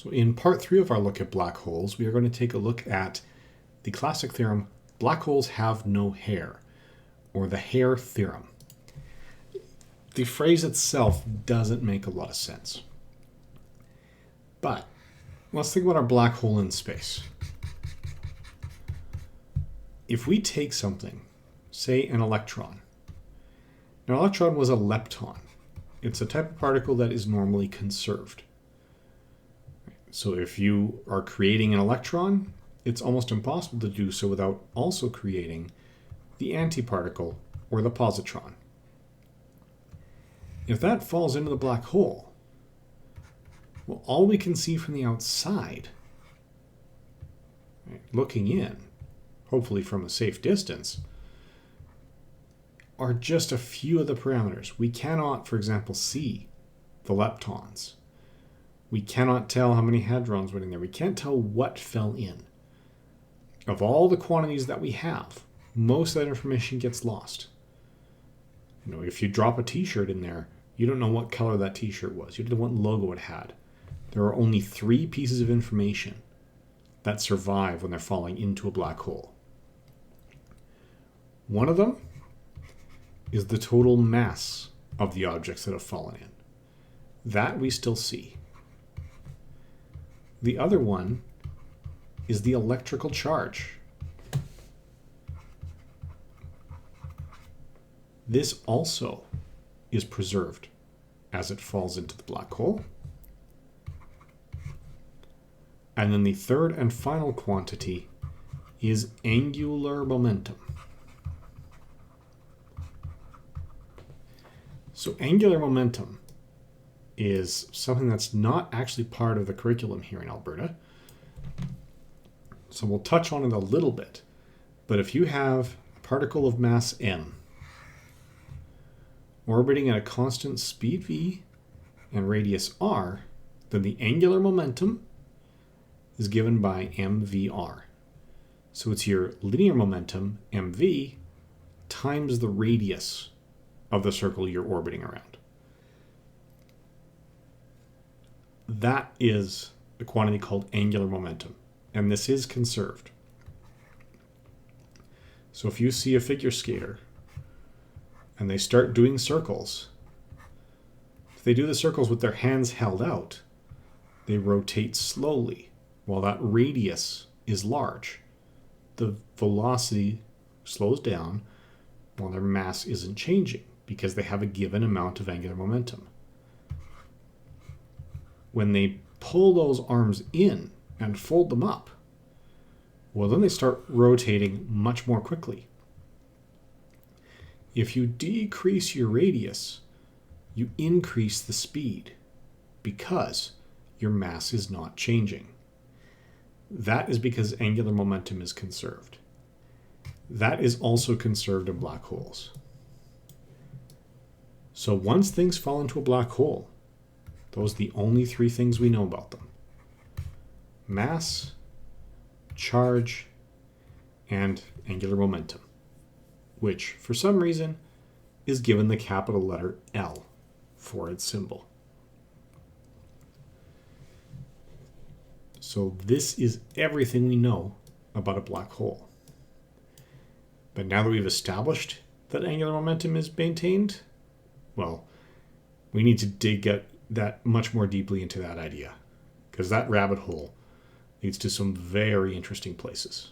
So in part 3 of our look at black holes, we are going to take a look at the classic theorem, black holes have no hair, or the hair theorem. The phrase itself doesn't make a lot of sense. But let's think about our black hole in space. If we take something, say an electron. Now, an electron was a lepton. It's a type of particle that is normally conserved. So if you are creating an electron, it's almost impossible to do so without also creating the antiparticle or the positron. If that falls into the black hole, well, all we can see from the outside, looking in, hopefully from a safe distance, are just a few of the parameters. We cannot, for example, see the leptons. We cannot tell how many hadrons went in there. We can't tell what fell in. Of all the quantities that we have, most of that information gets lost. If you drop a t-shirt in there, you don't know what color that t-shirt was. You don't know what logo it had. There are only 3 pieces of information that survive when they're falling into a black hole. One of them is the total mass of the objects that have fallen in. That we still see. The other one is the electrical charge. This also is preserved as it falls into the black hole. And then the third and final quantity is angular momentum. So angular momentum is something that's not actually part of the curriculum here in Alberta. So we'll touch on it a little bit. But if you have a particle of mass m orbiting at a constant speed v and radius r, then the angular momentum is given by mvr. So it's your linear momentum, mv, times the radius of the circle you're orbiting around. That is a quantity called angular momentum, and this is conserved. So if you see a figure skater and they start doing circles, if they do the circles with their hands held out, they rotate slowly while that radius is large. The velocity slows down while their mass isn't changing because they have a given amount of angular momentum. When they pull those arms in and fold them up, well, then they start rotating much more quickly. If you decrease your radius, you increase the speed because your mass is not changing. That is because angular momentum is conserved. That is also conserved in black holes. So once things fall into a black hole, those are the only 3 things we know about them. Mass, charge, and angular momentum, which for some reason is given the capital letter L for its symbol. So this is everything we know about a black hole. But now that we've established that angular momentum is maintained, well, we need to dig that much more deeply into that idea, because that rabbit hole leads to some very interesting places.